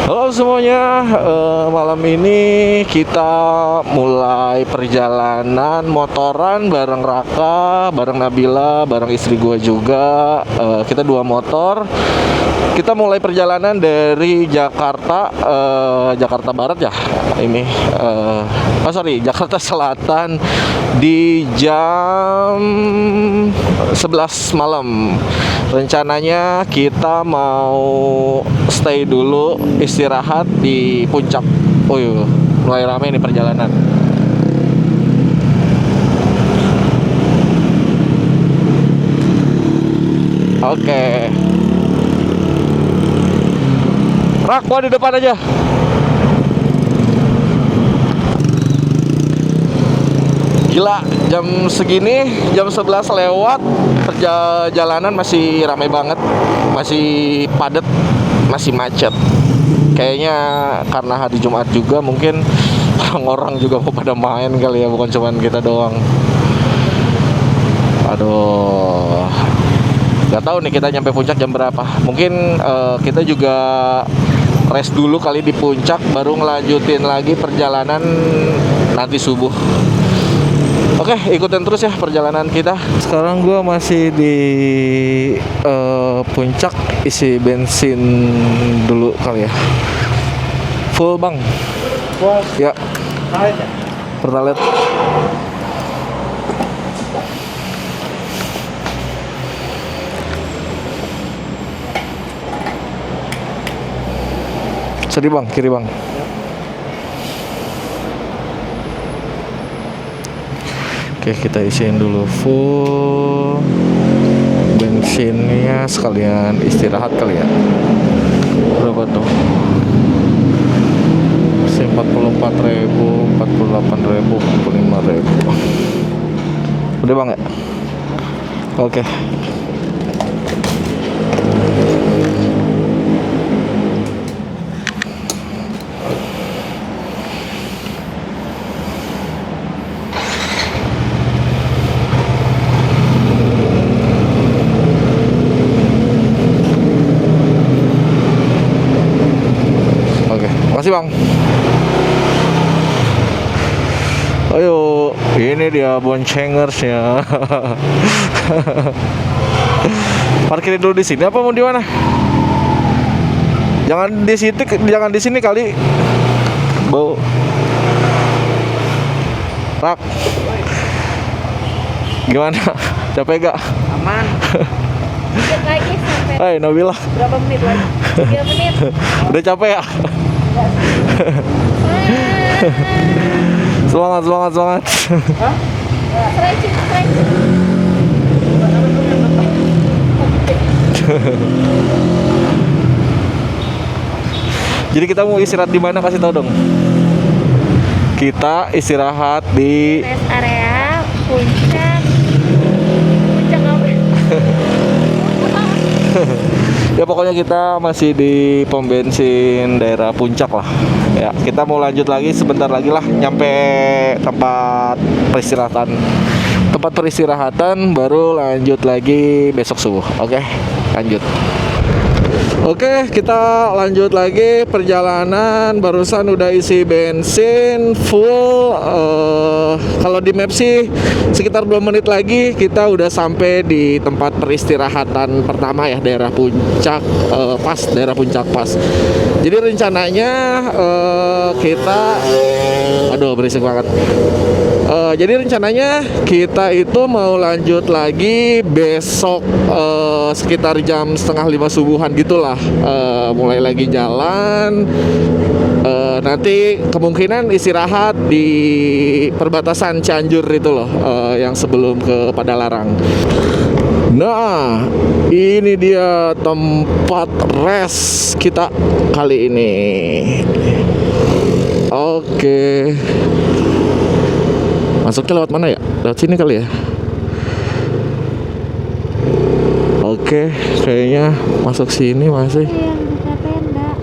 Halo semuanya, malam ini kita mulai perjalanan motoran bareng Raka, bareng Nabila, bareng istri gue juga. Kita dua motor. Kita mulai perjalanan dari Jakarta, Jakarta Barat ya. Ini, Jakarta Selatan di jam 11 malam. Rencananya kita mau stay dulu, istirahat di puncak. Oh iya, mulai rame nih perjalanan. Oke. Rak, gua di depan aja. Gila, jam segini, jam 11 lewat, perjalanan masih ramai banget, masih padat, masih macet. Kayaknya karena hari Jumat juga, mungkin orang-orang juga mau pada main kali ya, bukan cuman kita doang. Aduh, gak tahu nih kita nyampe puncak jam berapa. Mungkin kita juga rest dulu kali di puncak, baru ngelanjutin lagi perjalanan nanti subuh. Oke, ikutin terus ya perjalanan kita. Sekarang gue masih di puncak, isi bensin dulu kali ya. Full bang. Full. Ya. Pertalite. Sedih bang, kiri bang. Oke, kita isiin dulu full bensinnya, sekalian istirahat kali ya. Berapa tuh? 44.000, 48.000, 45.000. Udah bang ya? Oke. Makasih bang. Ayo, ini dia boncengersnya. Parkirin dulu di sini apa mau di mana? Jangan di situ, jangan di sini kali. Bau. Rak. Gimana? Capek gak? Aman. Dikit lagi sampai. Hai Nabila. Berapa menit lagi? 3 menit. Udah capek ya? Semangat. Hah? Stretching. Jadi kita mau istirahat di mana, kasih tau dong. Kita istirahat di Rest area puncak apa? ya pokoknya kita masih di pom bensin daerah puncak lah. Ya, kita mau lanjut lagi sebentar lagi lah, nyampe tempat peristirahatan baru lanjut lagi besok subuh. Oke, lanjut. Oke, kita lanjut lagi perjalanan. Barusan udah isi bensin full. Kalau di map sih sekitar 2 menit lagi kita udah sampai di tempat peristirahatan pertama ya, daerah puncak pas, daerah puncak pas. Jadi rencananya kita, aduh berisik banget. Jadi rencananya kita itu mau lanjut lagi besok sekitar jam 4:30 subuhan gitulah, mulai lagi jalan. Nanti kemungkinan istirahat di perbatasan Cianjur itu loh, yang sebelum ke Padalarang. Nah, ini dia tempat rest kita kali ini. Oke. Masuknya lewat mana ya? Lewat sini kali ya? Oke, kayaknya masuk sini masih. Yang buka tenda.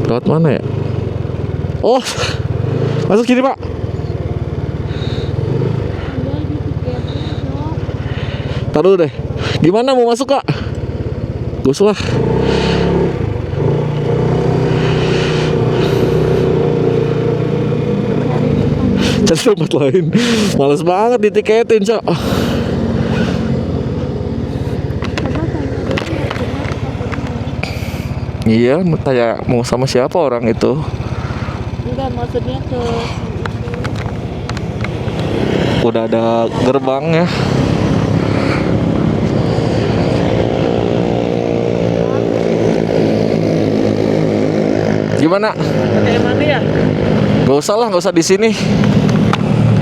Lewat mana ya? Oh, masuk sini pak. Taruh deh. Gimana mau masuk kak? Gus lah. Cari tempat lain. Males banget ditiketin, Cak. Coba tanya dulu. Iya, tanya mau sama siapa orang itu. Enggak, maksudnya ke Udah ada gerbangnya. Gimana? Kayak mana ya? Gak usah di sini.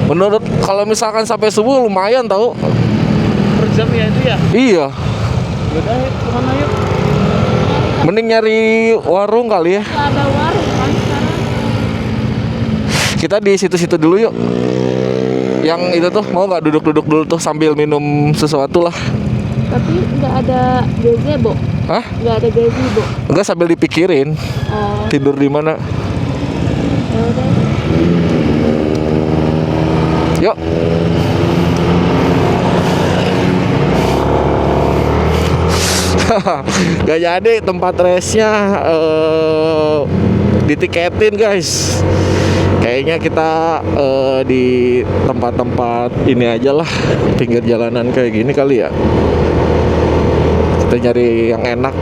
Menurut kalau misalkan sampai subuh lumayan tahu. Per jam ya itu ya? Iya, Yaudah, kemana yuk? mending nyari warung kali ya. nggak ada warung kan sekarang. Kita di situ-situ dulu yuk. Yang itu tuh mau nggak duduk-duduk dulu tuh sambil minum sesuatu lah. Tapi nggak ada gazebo. Hah? Nggak ada gazebo. Enggak, sambil dipikirin Oh, tidur di mana. ya udah. Yuk. Gak jadi tempat resnya ditiketin guys. Kayaknya kita di tempat-tempat ini aja lah, pinggir jalanan kayak gini kali ya. Kita nyari yang enak.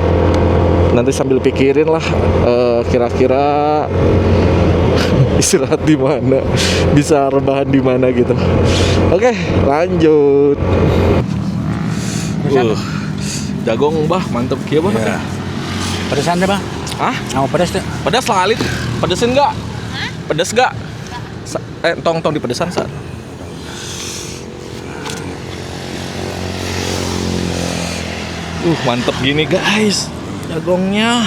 Nanti sambil pikirin lah kira-kira istirahat di mana, bisa rebahan di mana gitu. Oke, lanjut. Jagung bah, mantep kia bah. Ya. Pedesan deh bang? Hah? Mau pedes deh? Pedas lah alit. Pedesin nggak? Pedes nggak? Tong dipedesan saat. Mantep gini guys, jagongnya.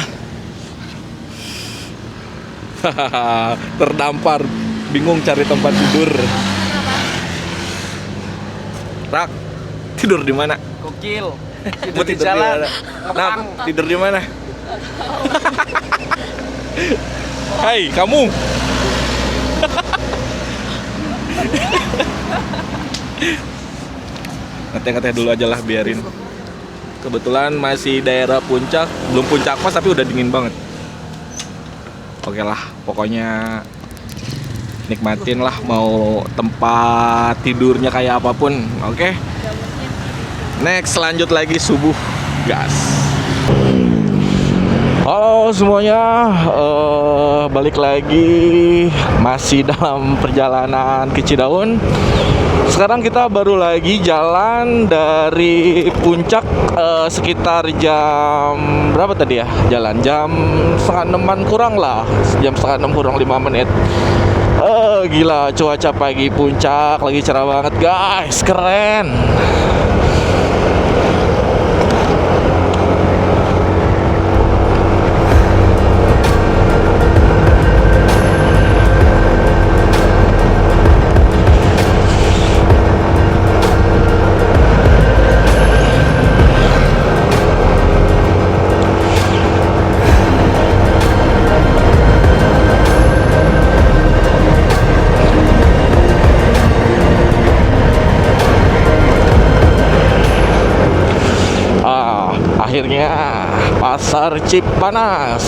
Terdampar, bingung cari tempat tidur. Rak, tidur di mana? Gokil. Mau tidur di mana? Nak, tidur di mana? Hai, kamu. Ngeteh-ngeteh dulu aja lah, biarin. Kebetulan masih daerah puncak, belum puncak pas tapi udah dingin banget. Oke lah, pokoknya nikmatin lah, mau tempat tidurnya kayak apapun. Oke. Next, lanjut lagi subuh, gas. Halo semuanya, balik lagi, masih dalam perjalanan ke Cidaun. Sekarang kita baru lagi jalan dari puncak sekitar jam berapa tadi ya? Jalan jam 5:30-an kurang lah, jam 5:30 kurang 5 menit. Gila, cuaca pagi puncak lagi cerah banget guys, keren. Akhirnya Pasar Cipanas.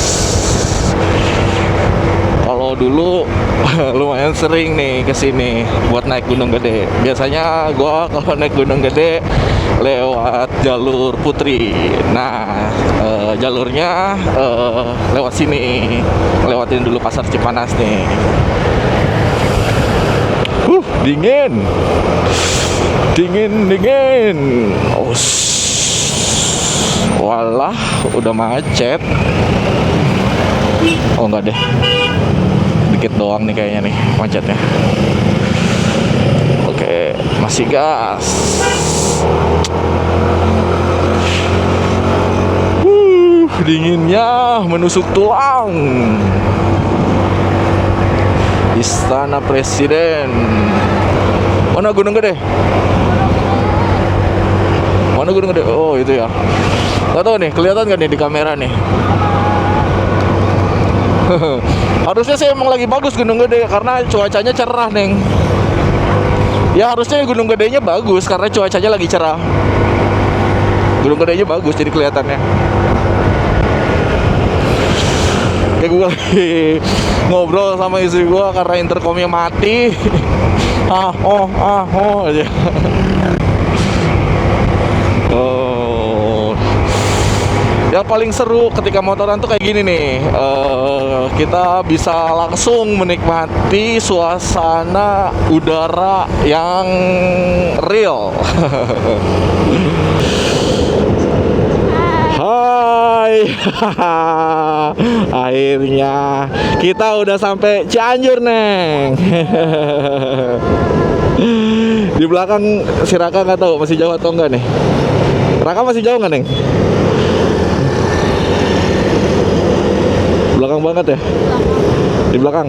Kalau dulu lumayan sering nih kesini buat naik Gunung Gede. Biasanya gua kalau naik Gunung Gede lewat jalur Putri. Nah, jalurnya lewat sini. Lewatin dulu Pasar Cipanas nih. Dingin. Walah, udah macet. Oh enggak deh, dikit doang nih kayaknya nih macetnya. Oke, masih gas. Dinginnya menusuk tulang. Istana Presiden. Mana Gunung Gede? Mana Gunung Gede? Oh itu ya. Gak tau nih, kelihatan gak nih di kamera nih? Harusnya sih emang lagi bagus Gunung Gede karena cuacanya cerah, Neng. Ya harusnya Gunung Gedenya bagus karena cuacanya lagi cerah. Gunung Gedenya bagus jadi kelihatannya. Kayak gue lagi ngobrol sama istri gue karena intercomnya mati. aja. Oh. Yang paling seru ketika motoran tuh kayak gini nih. Kita bisa langsung menikmati suasana udara yang real. Hai. Akhirnya kita udah sampai Cianjur, Neng. Di belakang si Raka nggak tahu masih jauh atau enggak nih. Raka masih jauh nggak, Neng? Belakang banget ya? Di belakang.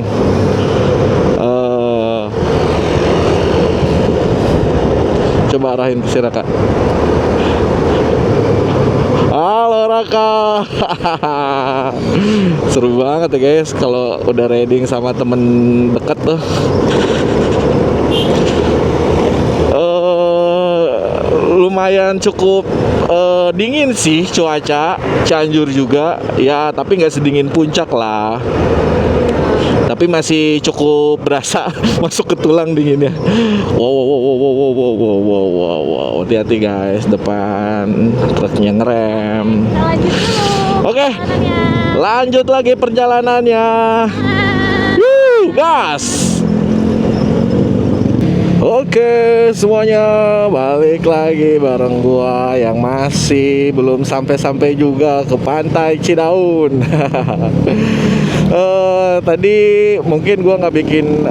Coba arahin ke si Raka. Halo Raka. Seru banget ya guys kalau udah riding sama temen deket tuh. Lumayan cukup dingin sih cuaca Cianjur juga ya, tapi nggak sedingin puncak lah, tapi masih cukup berasa masuk ke tulang dinginnya. Wow, hati-hati guys, depan truknya ngerem. Kita lanjut dulu. Oke, perjalanannya. lanjut lagi perjalanannya. Gas. Oke, semuanya balik lagi bareng gua yang masih belum sampai-sampai juga ke Pantai Cidaun. Tadi mungkin gua nggak bikin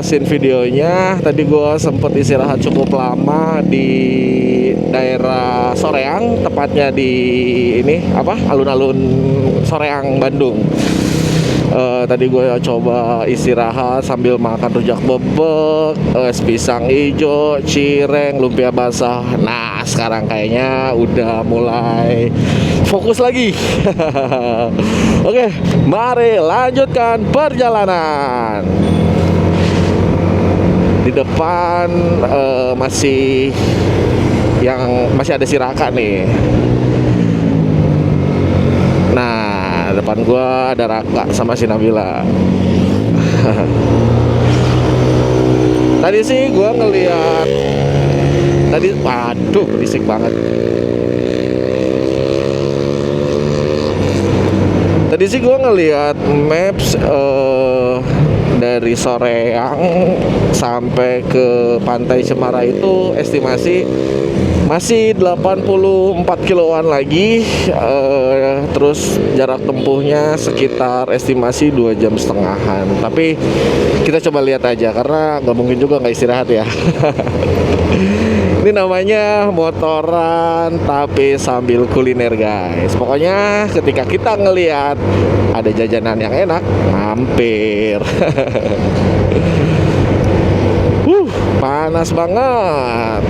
scene videonya. Tadi gua sempet istirahat cukup lama di daerah Soreang, tepatnya di ini apa? Alun-alun Soreang, Bandung. Tadi gue coba istirahat sambil makan rujak bebek, es pisang hijau, cireng, lumpia basah. Nah, sekarang kayaknya udah mulai fokus lagi. Oke, mari lanjutkan perjalanan. Di depan masih ada si Raka nih. Nah, depan gua ada Raka sama si Nabila. Tadi sih gua ngeliat, waduh berisik banget. Tadi sih gua ngeliat maps dari Soreang sampai ke Pantai Cemara itu estimasi masih 84 kiloan lagi, terus jarak tempuhnya sekitar estimasi 2,5 jam. Tapi kita coba lihat aja karena nggak mungkin juga nggak istirahat ya. Ini namanya motoran tapi sambil kuliner guys. Pokoknya ketika kita ngelihat ada jajanan yang enak, mampir. Panas banget.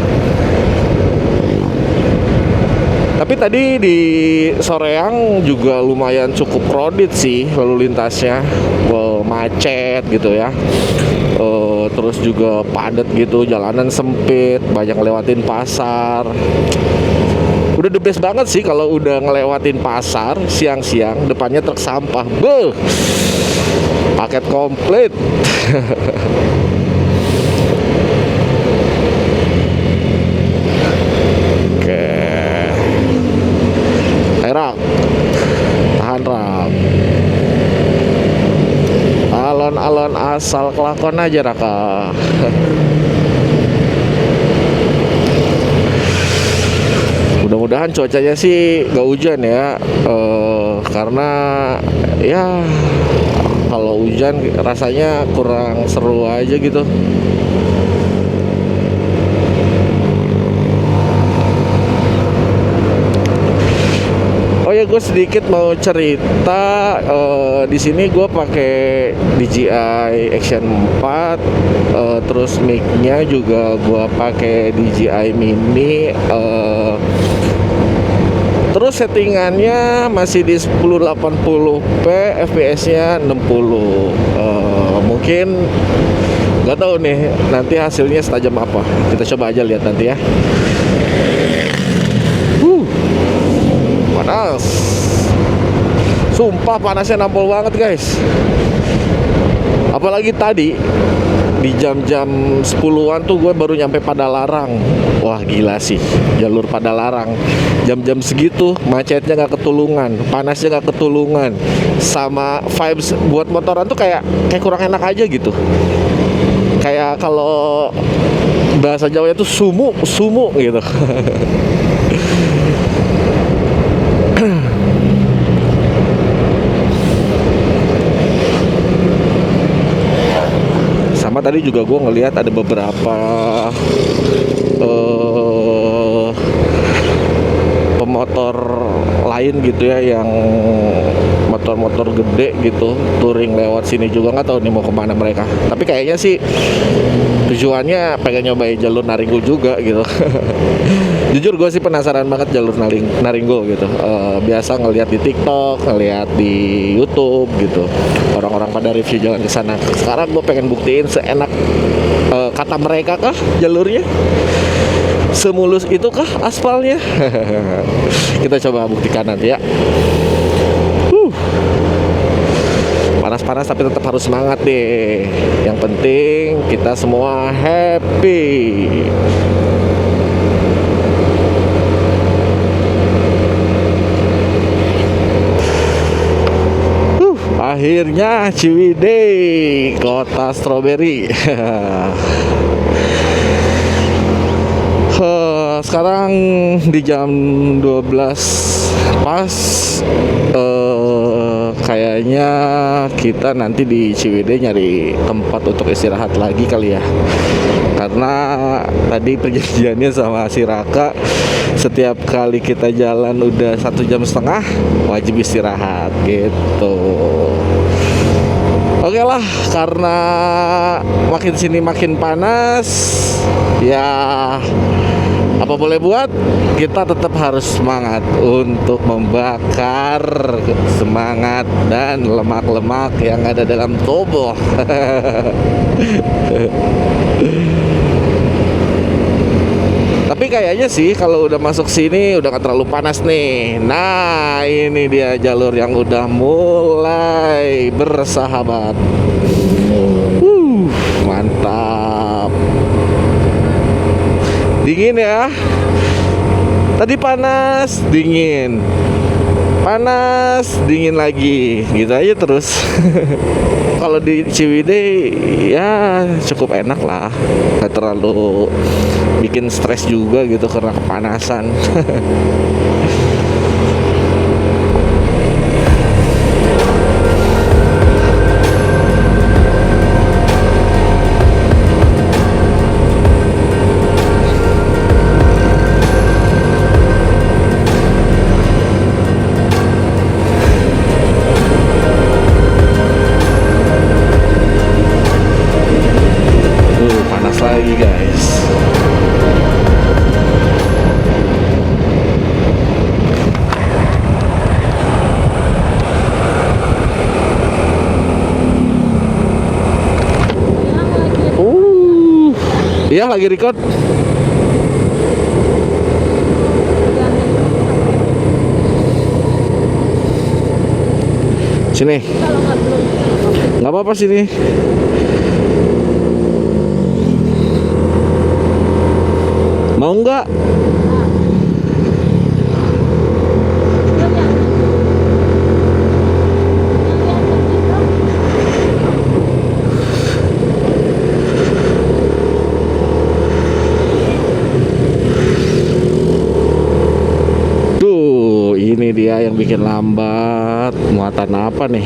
Tapi tadi di Soreang juga lumayan cukup crowded sih lalu lintasnya, macet gitu ya. Terus juga padat gitu, jalanan sempit, banyak ngelewatin pasar. Udah the best banget sih kalau udah ngelewatin pasar siang-siang, depannya truk sampah. Beuh, paket komplit. Rak, tahan Rak. Alon-alon asal kelakon aja Raka. Mudah-mudahan cuacanya sih gak hujan ya, karena ya kalau hujan rasanya kurang seru aja gitu. Oh ya, gue sedikit mau cerita. Di sini gue pakai DJI Action 4, terus mic-nya juga gue pakai DJI Mini. Terus settingannya masih di 1080p, FPS-nya 60. Mungkin nggak tahu nih nanti hasilnya setajam apa. Kita coba aja lihat nanti ya. Panas, sumpah panasnya nampol banget guys. Apalagi tadi di jam-jam 10-an tuh gue baru nyampe Padalarang. Wah gila sih, jalur Padalarang jam-jam segitu macetnya nggak ketulungan, panasnya nggak ketulungan, sama vibes buat motoran tuh kayak kurang enak aja gitu. Kayak kalau bahasa Jawa itu sumu gitu. Sama tadi juga gue ngelihat ada beberapa pemotor lain gitu ya, yang motor-motor gede gitu touring lewat sini juga. Nggak tahu nih mau kemana mereka, tapi kayaknya sih tujuannya pengen nyobain jalur Naringgo juga gitu. Jujur gue sih penasaran banget jalur Naringgo gitu. Biasa ngelihat di TikTok, ngelihat di YouTube gitu, orang-orang pada review jalan ke sana. Sekarang gue pengen buktiin seenak kata mereka kah jalurnya, semulus itu kah aspalnya. Kita coba buktikan nanti ya. Panas-panas tapi tetap harus semangat deh. Yang penting kita semua happy. Akhirnya Ciwidey, kota stroberi. Sekarang di jam 12 pas. Kayaknya kita nanti di Ciwidey nyari tempat untuk istirahat lagi kali ya. Karena tadi perjanjiannya sama si Raka, setiap kali kita jalan udah 1,5 jam wajib istirahat gitu. Oke lah, karena makin sini makin panas, ya apa boleh buat, kita tetap harus semangat untuk membakar semangat dan lemak-lemak yang ada dalam tubuh. Tapi kayaknya sih kalau udah masuk sini udah gak terlalu panas nih. Nah ini dia jalur yang udah mulai bersahabat. Mantap. Dingin ya. Tadi panas, dingin. Panas, dingin lagi. Gitu aja terus. Kalau di Ciwidey ya cukup enak lah. Gak terlalu bikin stres juga gitu karena kepanasan. Panas lagi guys. Iya lagi record. Sini. Nggak apa-apa sini. Mau nggak? Tuh, ini dia yang bikin lambat. Muatan apa nih?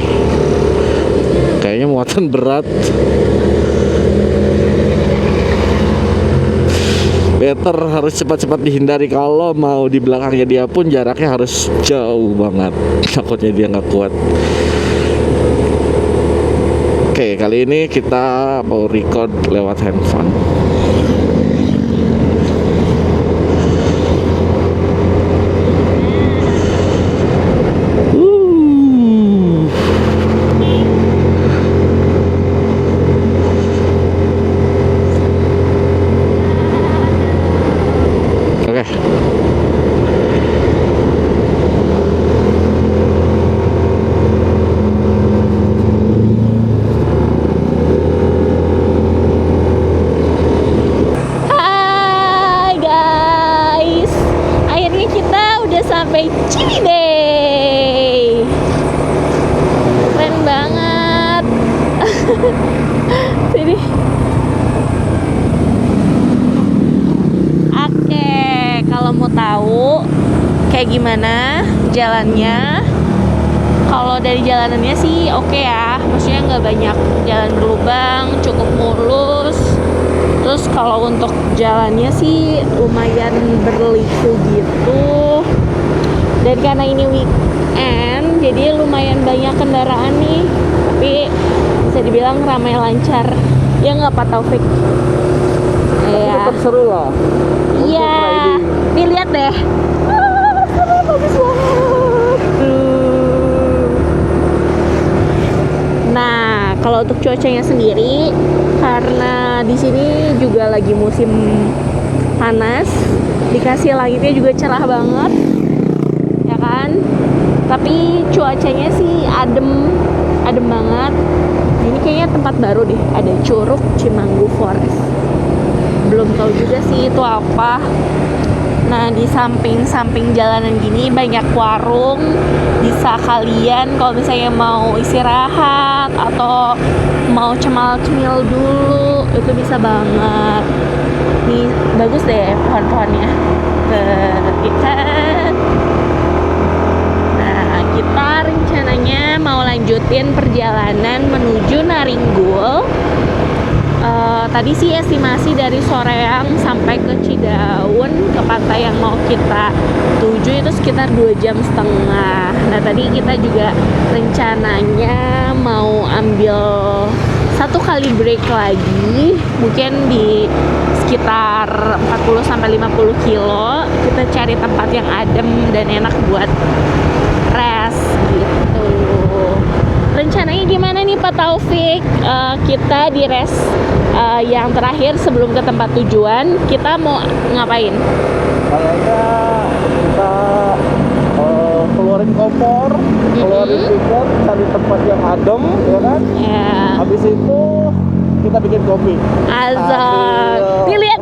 Kayaknya muatan berat. Better harus cepat-cepat dihindari. Kalau mau di belakangnya dia pun jaraknya harus jauh banget. Takutnya dia nggak kuat. Oke, kali ini kita mau record lewat handphone. kayak gimana jalannya. Kalau dari jalanannya sih oke ya, maksudnya nggak banyak jalan berlubang, cukup mulus. Terus kalau untuk jalannya sih lumayan berliku gitu. Dan karena ini weekend, jadi lumayan banyak kendaraan nih. Tapi bisa dibilang ramai lancar. Ya nggak Pak Taufik? Iya. Tetap seru lah. Iya. Nih lihat deh. Bagus banget. Nah, kalau untuk cuacanya sendiri, karena di sini juga lagi musim panas, dikasih langitnya juga cerah banget, ya kan? Tapi cuacanya sih adem banget. Ini kayaknya tempat baru deh, ada Curug Cimanggu Forest. Belum tahu juga sih itu apa. Nah, di samping jalanan gini banyak warung. Bisa kalian kalau misalnya mau istirahat atau mau cemil dulu, itu bisa banget. Nih, bagus deh pohon-pohonnya. Nah, kita rencananya mau lanjutin perjalanan menuju Naringgul. Tadi sih estimasi dari Soreang sampai ke Cidaun, ke pantai yang mau kita tuju itu sekitar 2,5 jam. Nah, tadi kita juga rencananya mau ambil satu kali break lagi, mungkin di sekitar 40-50 kilo. Kita cari tempat yang adem dan enak buat rest gitu. Rencananya gimana nih Pak Taufik? Kita di rest yang terakhir sebelum ke tempat tujuan, kita mau ngapain? Kayaknya kita keluarin kompor, keluarin tiket, cari tempat yang adem, ya kan? Ya. Habis itu kita bikin kopi. Azan. Nih lihat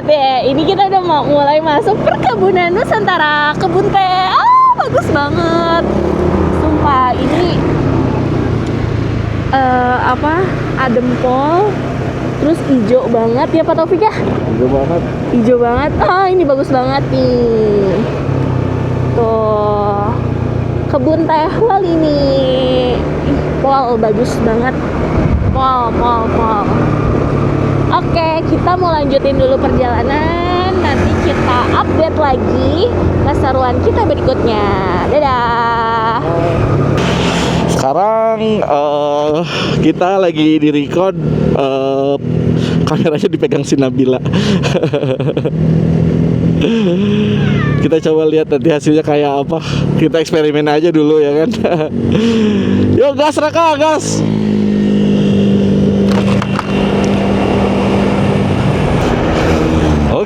deh. Ini kita udah mau mulai masuk perkebunan Nusantara, kebun teh. Bagus banget. Sumpah, ini adem pol, terus hijau banget ya Pak Taufik ya? Hijau banget. Ini bagus banget nih. Tuh, kebun teh wal ini. Pol bagus banget. Pol. Oke, kita mau lanjutin dulu perjalanan. Nanti kita update lagi keseruan kita berikutnya. Dadah. Sekarang kita lagi di record, kameranya dipegang si Nabila. Kita coba lihat nanti hasilnya kayak apa. Kita eksperimen aja dulu ya kan. Yuk gas Raka, gas.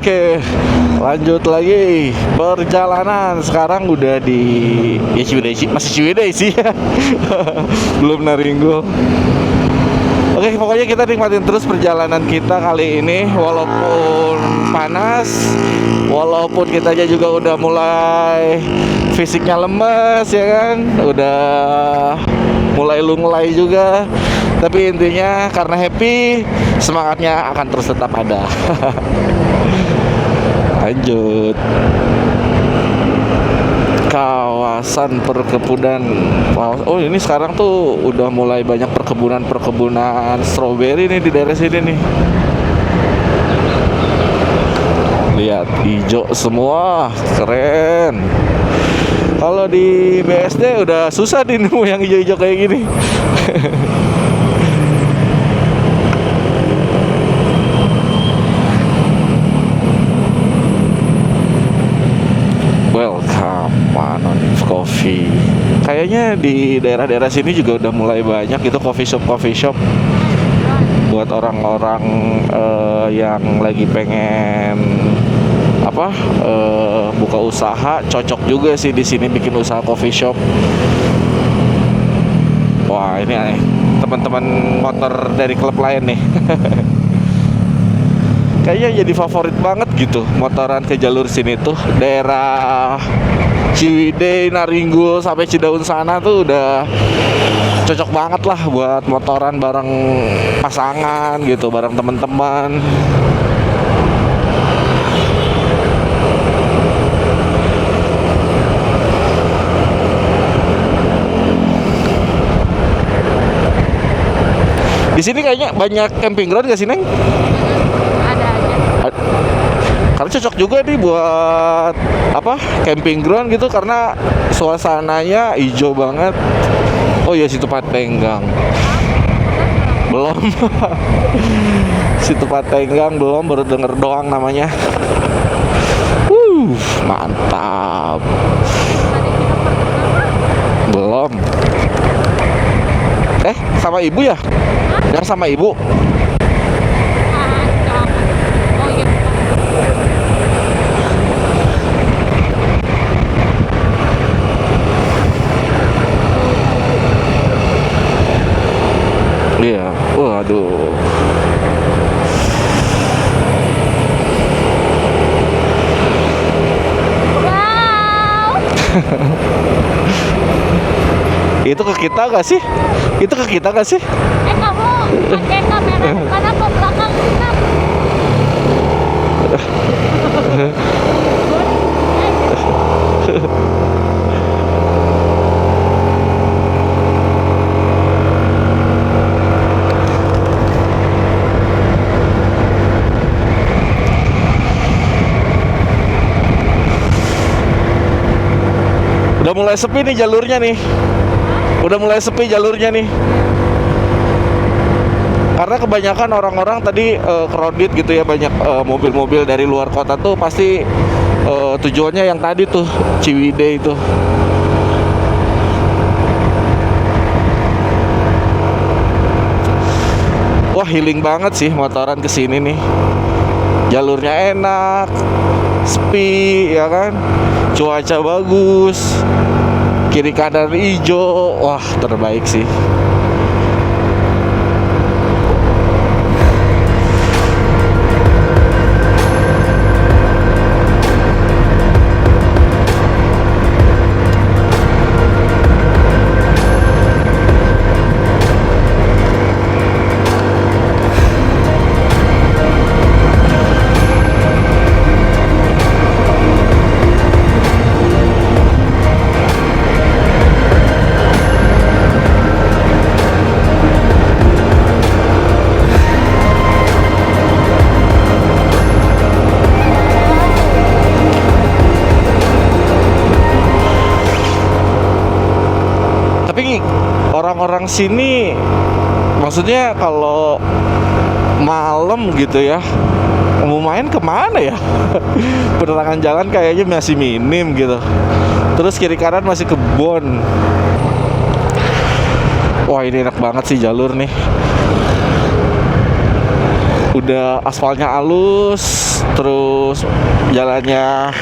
Oke, lanjut lagi perjalanan. Sekarang udah di masih Ciwidey sih. Belum Naringgul. Oke, pokoknya kita nikmatin terus perjalanan kita kali ini. Walaupun panas, walaupun kita aja juga udah mulai fisiknya lemes ya kan, udah mulai lunglai juga. Tapi intinya karena happy, semangatnya akan terus tetap ada. Lanjut. Kawasan perkebunan. Oh, ini sekarang tuh udah mulai banyak perkebunan stroberi nih di daerah sini nih. Lihat, hijau semua, keren. Kalau di BSD udah susah nih nemu yang hijau-hijau kayak gini. Welcome Manon Coffee. Kayaknya di daerah-daerah sini juga udah mulai banyak gitu coffee shop buat orang-orang yang lagi pengen buka usaha. Cocok juga sih di sini bikin usaha coffee shop. Wah, ini teman-teman motor dari klub lain nih. Kayaknya jadi favorit banget gitu motoran ke jalur sini tuh. Daerah Ciwidey, Naringgul sampai Cidaun sana tuh udah cocok banget lah buat motoran bareng pasangan gitu, bareng teman-teman. Di sini kayaknya banyak camping ground gak sih, Neng? Ada aja. Karena cocok juga nih buat apa? Camping ground gitu karena suasananya hijau banget. Oh iya, situ Patenggang. Belum. Situ Patenggang belum, baru denger doang namanya. Mantap. Belum. Sama ibu ya? Yang sama ibu? Oh iya. Iya. Waduh. Wow. Itu ke kita gak sih? Itu ke kita gak sih? Kamu pakai kamera depan apa belakang? Udah mulai sepi nih jalurnya nih. Udah mulai sepi jalurnya nih. Karena kebanyakan orang-orang tadi crowded gitu ya, banyak mobil-mobil dari luar kota tuh pasti tujuannya yang tadi tuh Ciwidey itu. Wah, healing banget sih motoran kesini nih. Jalurnya enak, sepi ya kan, cuaca bagus, kiri kanan hijau, wah terbaik sih. Tapi orang-orang sini, maksudnya kalau malam gitu ya, mau main kemana ya? Penerangan jalan kayaknya masih minim gitu. Terus kiri kanan masih kebun. Wah, ini enak banget sih jalur nih. Udah aspalnya halus, terus jalannya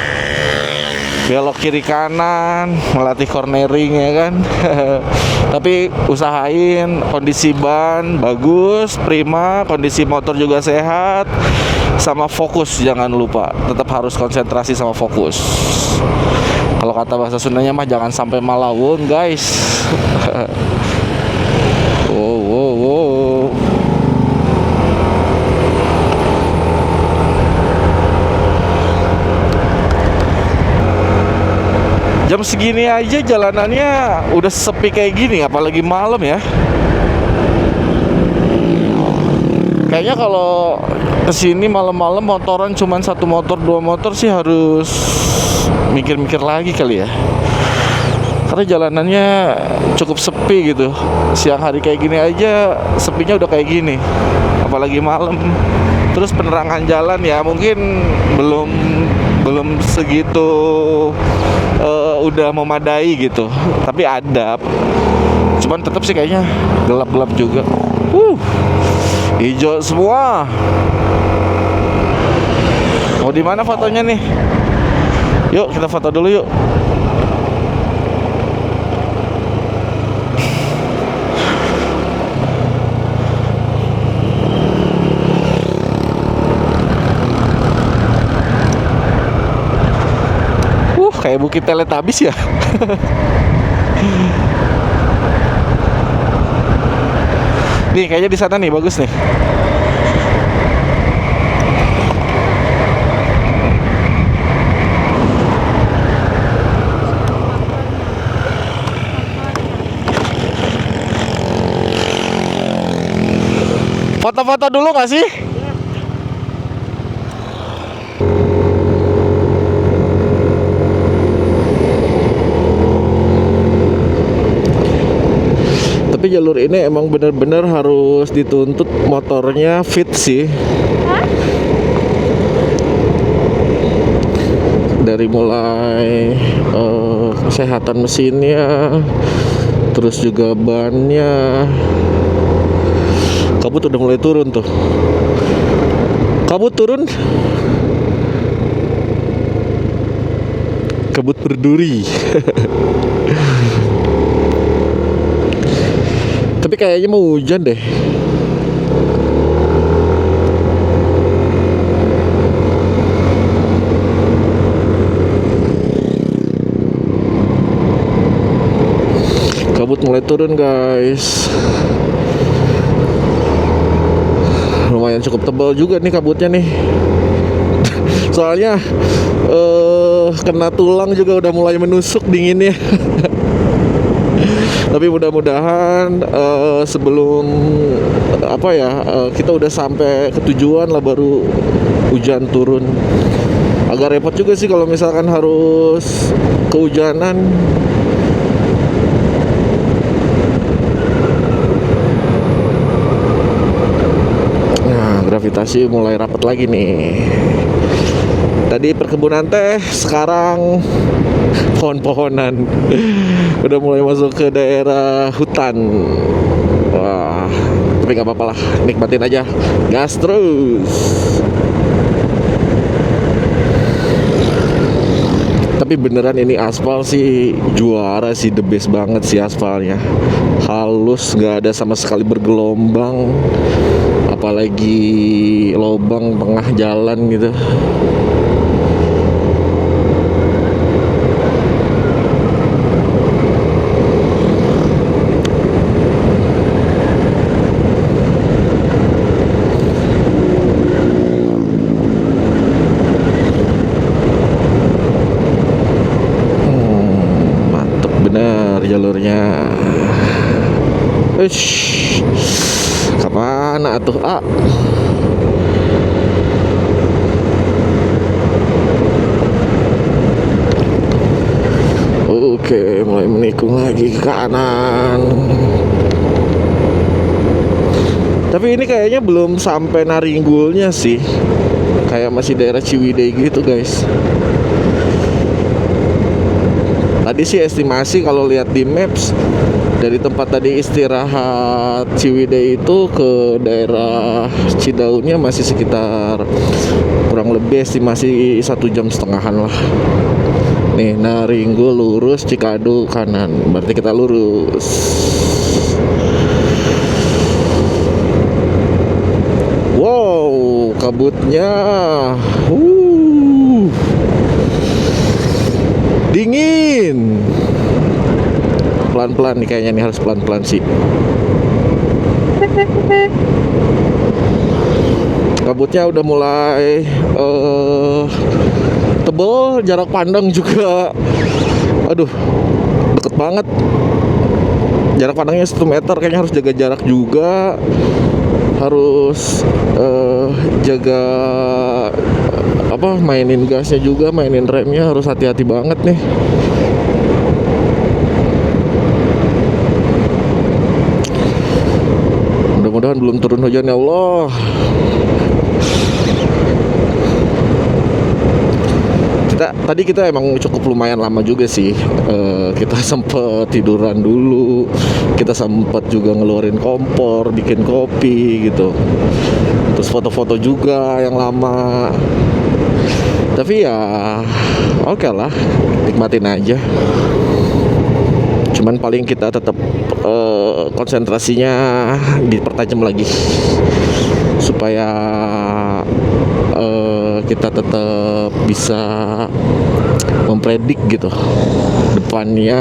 belok kiri kanan, melatih cornering ya kan. Tapi usahain kondisi ban bagus, prima, kondisi motor juga sehat, sama fokus jangan lupa. Tetap harus konsentrasi sama fokus. Kalau kata bahasa Sundanya mah jangan sampai malawun guys. Wow. Jam segini aja jalanannya udah sepi kayak gini, apalagi malam ya. Kayaknya kalau kesini malam-malam motoran cuman 1 motor 2 motor sih harus mikir-mikir lagi kali ya. Karena jalanannya cukup sepi gitu. Siang hari kayak gini aja sepinya udah kayak gini, apalagi malam. Terus penerangan jalan ya mungkin belum segitu udah memadai gitu, tapi ada. Cuman tetap sih kayaknya gelap-gelap juga. Hijau semua. Mau di mana fotonya nih? Yuk kita foto dulu yuk. Kayak Bukit Teletabis ya. Nih kayaknya di sana nih bagus nih. foto dulu gak sih? Tapi jalur ini emang bener-bener harus dituntut motornya fit sih. Hah? Dari mulai kesehatan mesinnya, terus juga bannya. Kabut udah mulai turun tuh. Kabut turun. Kabut berduri. Tapi kayaknya mau hujan deh. Kabut mulai turun guys. Lumayan cukup tebal juga nih kabutnya nih. Soalnya kena tulang juga udah mulai menusuk dinginnya. Tapi mudah-mudahan sebelum kita udah sampai ke tujuan lah baru hujan turun. Agak repot juga sih kalau misalkan harus kehujanan. Nah, gravitasi mulai rapat lagi nih. Tadi perkebunan teh, sekarang pohon-pohonan. Udah mulai masuk ke daerah hutan. Wah, tapi gak apa-apa lah, nikmatin aja. Gas terus. Tapi beneran ini aspal sih juara sih, the best banget sih aspalnya. Halus, gak ada sama sekali bergelombang. Apalagi lobang tengah jalan gitu. Mantep bener jalurnya. Ush, kemana tuh? Oke, mulai menikung lagi ke kanan. Tapi ini kayaknya belum sampai Naringgulnya sih. Kayak masih daerah Ciwidey gitu guys. Tadi sih estimasi kalau lihat di maps, dari tempat tadi istirahat Ciwidey itu ke daerah Cidaunnya masih sekitar kurang lebih estimasi 1,5 jam lah. Nih, Naringgul lurus, Cikadu kanan. Berarti kita lurus. Wow, kabutnya. Dingin. Pelan-pelan nih kayaknya nih, harus pelan-pelan sih. Kabutnya udah mulai tebel, jarak pandang juga aduh deket banget. Jarak pandangnya 1 meter, kayaknya harus jaga jarak juga. Harus jaga mainin gasnya juga, mainin remnya, harus hati-hati banget nih. Mudah-mudahan belum turun hujan ya Allah. Tadi kita emang cukup lumayan lama juga sih. Kita sempet tiduran dulu, kita sempet juga ngeluarin kompor, bikin kopi gitu. Terus foto-foto juga yang lama. Tapi ya oke lah, nikmatin aja. Cuman paling kita tetap konsentrasinya dipertajam lagi supaya kita tetap bisa mempredik gitu depannya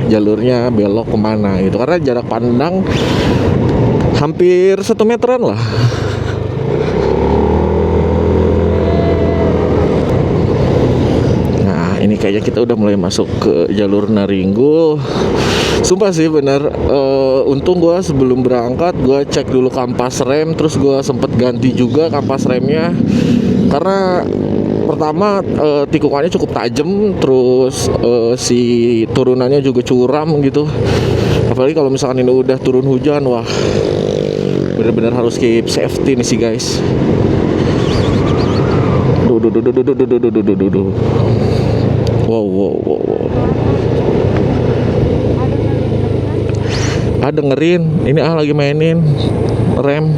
jalurnya belok kemana gitu, karena jarak pandang hampir 1 meteran lah. Nah, ini kayaknya kita udah mulai masuk ke jalur Naringgul. Sumpah sih bener. Untung gue sebelum berangkat gue cek dulu kampas rem, terus gue sempet ganti juga kampas remnya karena pertama tikungannya cukup tajam, terus si turunannya juga curam gitu. Apalagi kalau misalkan ini udah turun hujan, wah bener-bener harus keep safety nih sih guys. Duh. Wow. Dengerin, ini lagi mainin rem.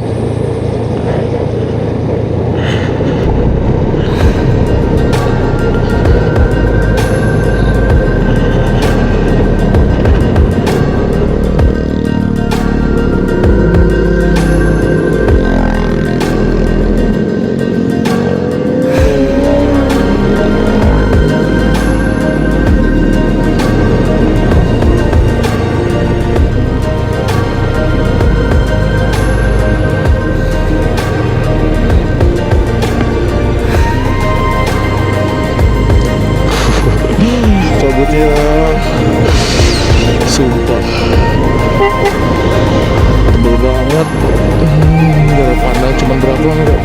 Cabutnya sumpah tebel banget. Jarak pandang cuma berapa enggak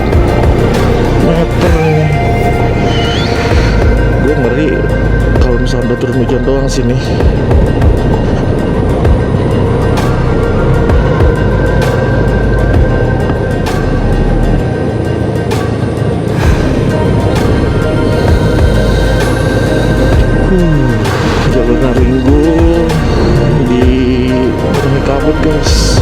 meter ini. Gue ngeri kalau misalnya udah turun hujan doang sini. Jalur Naringgo di penuhi kabut guys.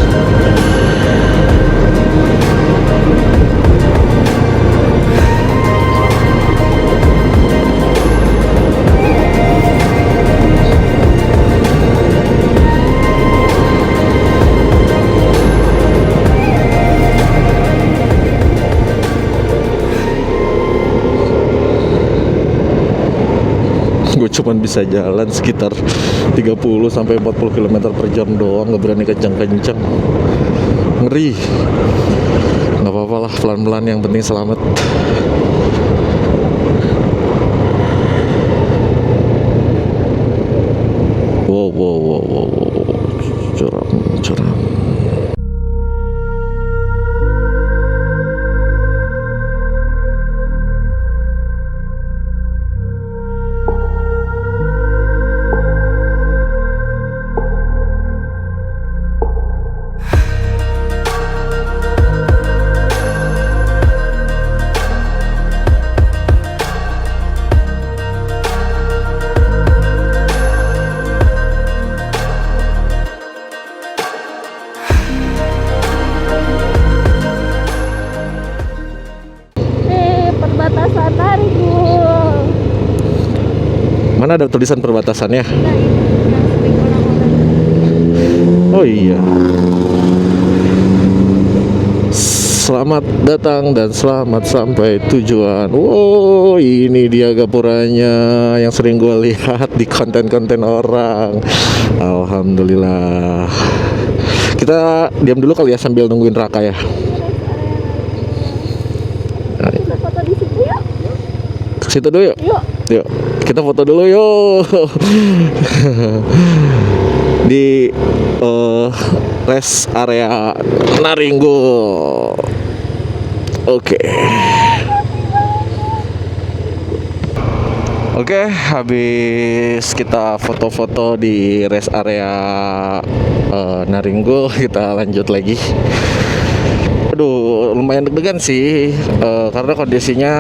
Gue cuman bisa jalan sekitar 30 sampai 40 km per jam doang, nggak berani kencang-kencang. Ngeri. Nggak apa-apa lah, pelan-pelan, yang penting selamat. Wow. Curam. Perbatasan Naringgul. Mana ada tulisan perbatasannya? Nah, ini yang sering orang-orang. Oh iya. Selamat datang dan selamat sampai tujuan. Wow, ini dia gapuranya yang sering gue lihat di konten-konten orang. Alhamdulillah. Kita diam dulu kali ya sambil nungguin Raka ya. Kita foto di situ yuk. Ke situ dulu yuk. Yuk, kita foto dulu yuk. Di rest area Naringgul. Oke, habis kita foto-foto di rest area Naringgul, kita lanjut lagi. Aduh, lumayan deg-degan sih, karena kondisinya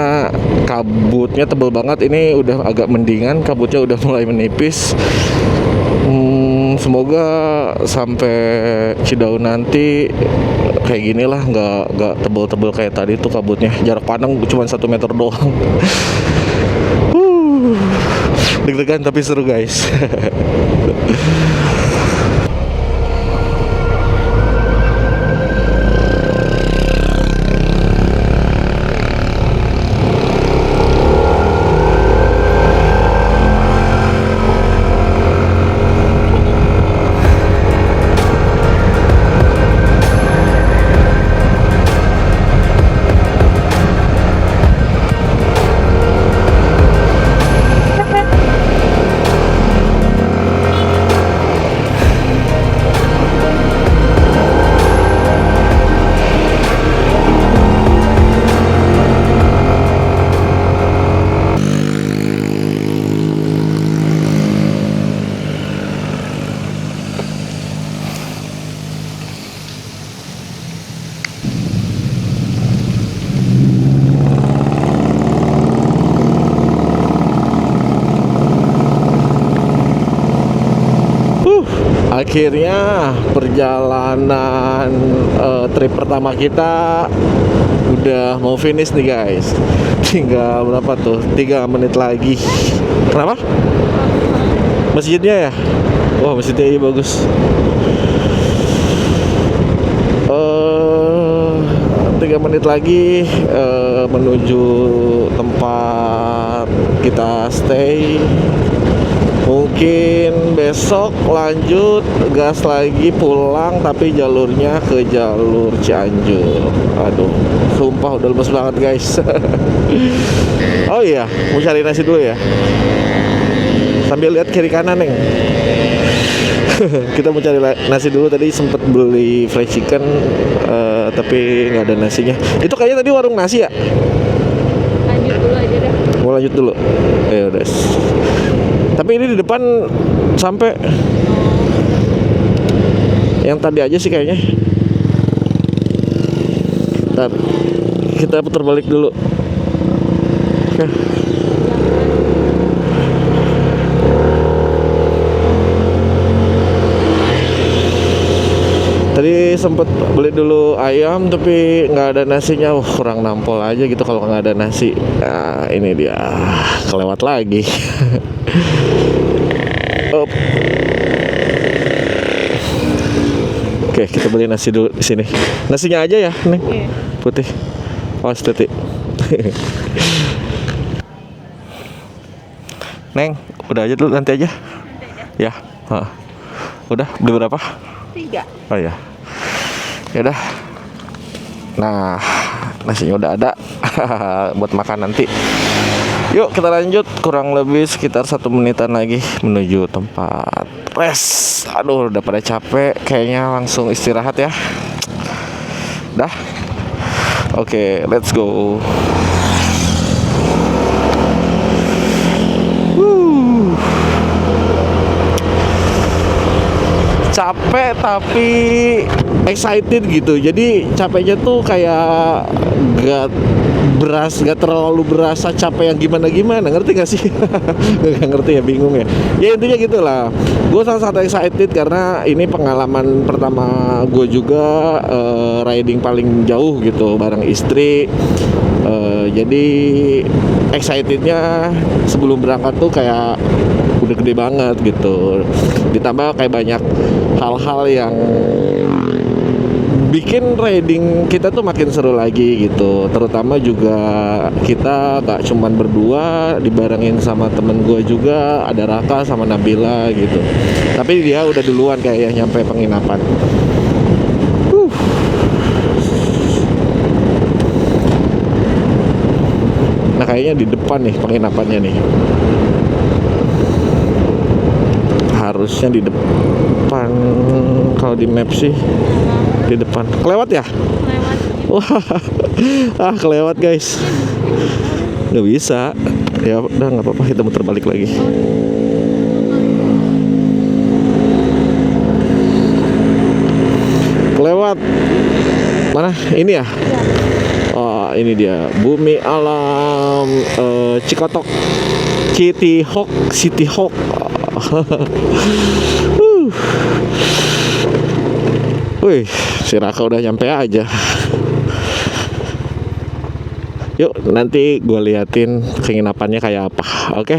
kabutnya tebel banget. Ini udah agak mendingan, kabutnya udah mulai menipis. Semoga sampai Cidaun nanti kayak gini lah, nggak tebel-tebel kayak tadi tuh kabutnya. Jarak pandang cuma 1 meter doang. Deg-degan tapi seru guys. Akhirnya perjalanan trip pertama kita udah mau finish nih guys. Tinggal berapa tuh? 3 menit lagi. Kenapa? Masjidnya ya? Wah, masjidnya iya bagus. 3 menit lagi menuju tempat kita stay. Mungkin besok lanjut gas lagi pulang, tapi jalurnya ke jalur Cianjur. Aduh, sumpah udah lemes banget guys. Oh iya, mau cari nasi dulu ya. Sambil lihat kiri kanan Neng. Kita mau cari nasi dulu. Tadi sempet beli fried chicken, tapi nggak ada nasinya. Itu kayaknya tadi warung nasi ya. Lanjut dulu aja deh. Mau lanjut dulu. Ya udah. Tapi ini di depan sampai yang tadi aja sih kayaknya. Ntar kita putar balik dulu. Oke. Tadi sempet beli dulu ayam tapi nggak ada nasinya. Kurang nampol aja gitu kalau nggak ada nasi. Nah, ini dia kelewat lagi. Up. Oke, kita beli nasi dulu di sini. Nasinya aja ya, nih. Iya. Putih. Oh, estetik. Neng, udah aja dulu nanti aja. Ya. Udah beli berapa? 3. Oh ya. Ya udah. Nah, nasinya udah ada buat makan nanti. Yuk kita lanjut, kurang lebih sekitar 1 menitan lagi menuju tempat rest. Aduh, udah pada capek, kayaknya langsung istirahat ya. Dah. Oke, let's go. Capek tapi excited gitu. Jadi capeknya tuh kayak gak terlalu berasa capek yang gimana, ngerti gak sih? Gak ngerti ya, bingung ya. Ya intinya gitulah. Gue sangat excited karena ini pengalaman pertama gue juga riding paling jauh gitu bareng istri. Jadi excitednya sebelum berangkat tuh kayak udah gede banget gitu. Ditambah kayak banyak hal-hal yang bikin riding kita tuh makin seru lagi gitu. Terutama juga kita gak cuman berdua, dibarengin sama temen gue juga, ada Raka sama Nabila gitu. Tapi dia udah duluan kayaknya nyampe penginapan. Nah kayaknya di depan nih penginapannya nih. Harusnya di depan, kalau di map sih di depan. Kelewat ya? Lewat. Wah, kelewat guys. Nggak bisa. Ya udah nggak apa-apa, kita muter balik lagi. Kelewat. Mana? Ini ya? Oh, ini dia. Bumi Alam Cikotok. City Hawk. Wih, si Raka udah nyampe aja. Yuk, nanti gue liatin penginapannya kayak apa. Oke?